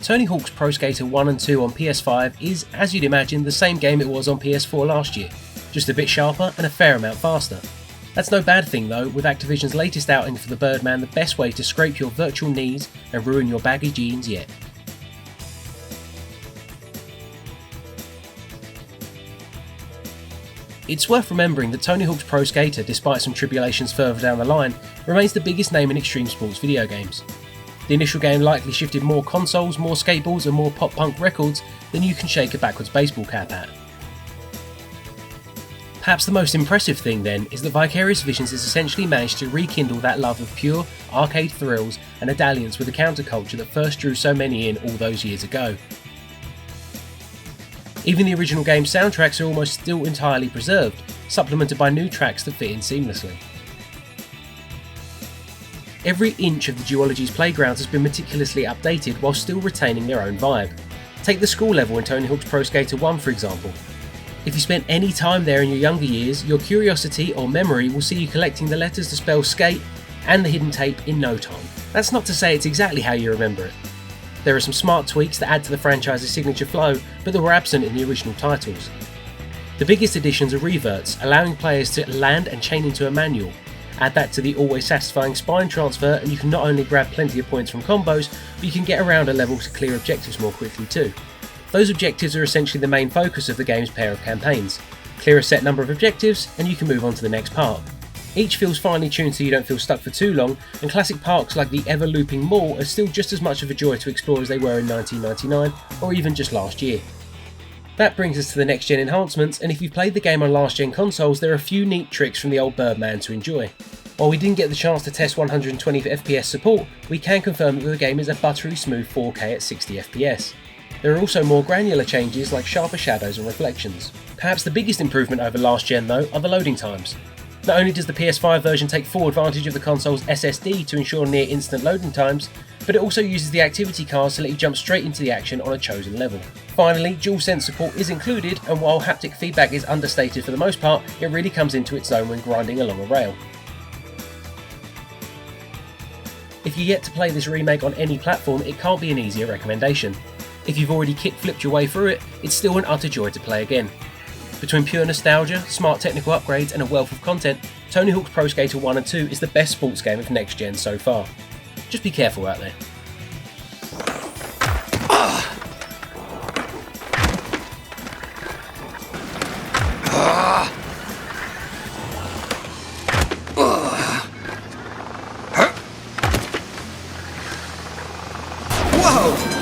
Tony Hawk's Pro Skater 1 and 2 on PS5 is, as you'd imagine, the same game it was on PS4 last year, just a bit sharper and a fair amount faster. That's no bad thing though, with Activision's latest outing for the Birdman the best way to scrape your virtual knees and ruin your baggy jeans yet. It's worth remembering that Tony Hawk's Pro Skater, despite some tribulations further down the line, remains the biggest name in extreme sports video games. The initial game likely shifted more consoles, more skateboards and more pop-punk records than you can shake a backwards baseball cap at. Perhaps the most impressive thing then is that Vicarious Visions has essentially managed to rekindle that love of pure arcade thrills and a dalliance with the counterculture that first drew so many in all those years ago. Even the original game's soundtracks are almost still entirely preserved, supplemented by new tracks that fit in seamlessly. Every inch of the Duology's playgrounds has been meticulously updated while still retaining their own vibe. Take the school level in Tony Hawk's Pro Skater 1 for example. If you spent any time there in your younger years, your curiosity or memory will see you collecting the letters to spell skate and the hidden tape in no time. That's not to say it's exactly how you remember it. There are some smart tweaks that add to the franchise's signature flow, but that were absent in the original titles. The biggest additions are reverts, allowing players to land and chain into a manual. Add that to the always satisfying spine transfer and you can not only grab plenty of points from combos, but you can get around a level to clear objectives more quickly too. Those objectives are essentially the main focus of the game's pair of campaigns. Clear a set number of objectives and you can move on to the next part. Each feels finely tuned so you don't feel stuck for too long, and classic parks like the ever-looping mall are still just as much of a joy to explore as they were in 1999 or even just last year. That brings us to the next gen enhancements, and if you've played the game on last gen consoles there are a few neat tricks from the old Birdman to enjoy. While we didn't get the chance to test 120 FPS support, we can confirm that the game is a buttery smooth 4K at 60 FPS. There are also more granular changes like sharper shadows and reflections. Perhaps the biggest improvement over last gen though are the loading times. Not only does the PS5 version take full advantage of the console's SSD to ensure near instant loading times, but it also uses the activity cards to let you jump straight into the action on a chosen level. Finally, Dualsense support is included, and while haptic feedback is understated for the most part, it really comes into its own when grinding along a rail. If you're yet to play this remake on any platform, it can't be an easier recommendation. If you've already kick-flipped your way through it, it's still an utter joy to play again. Between pure nostalgia, smart technical upgrades and a wealth of content, Tony Hawk's Pro Skater 1 and 2 is the best sports game of next gen so far. Just be careful out there. Whoa!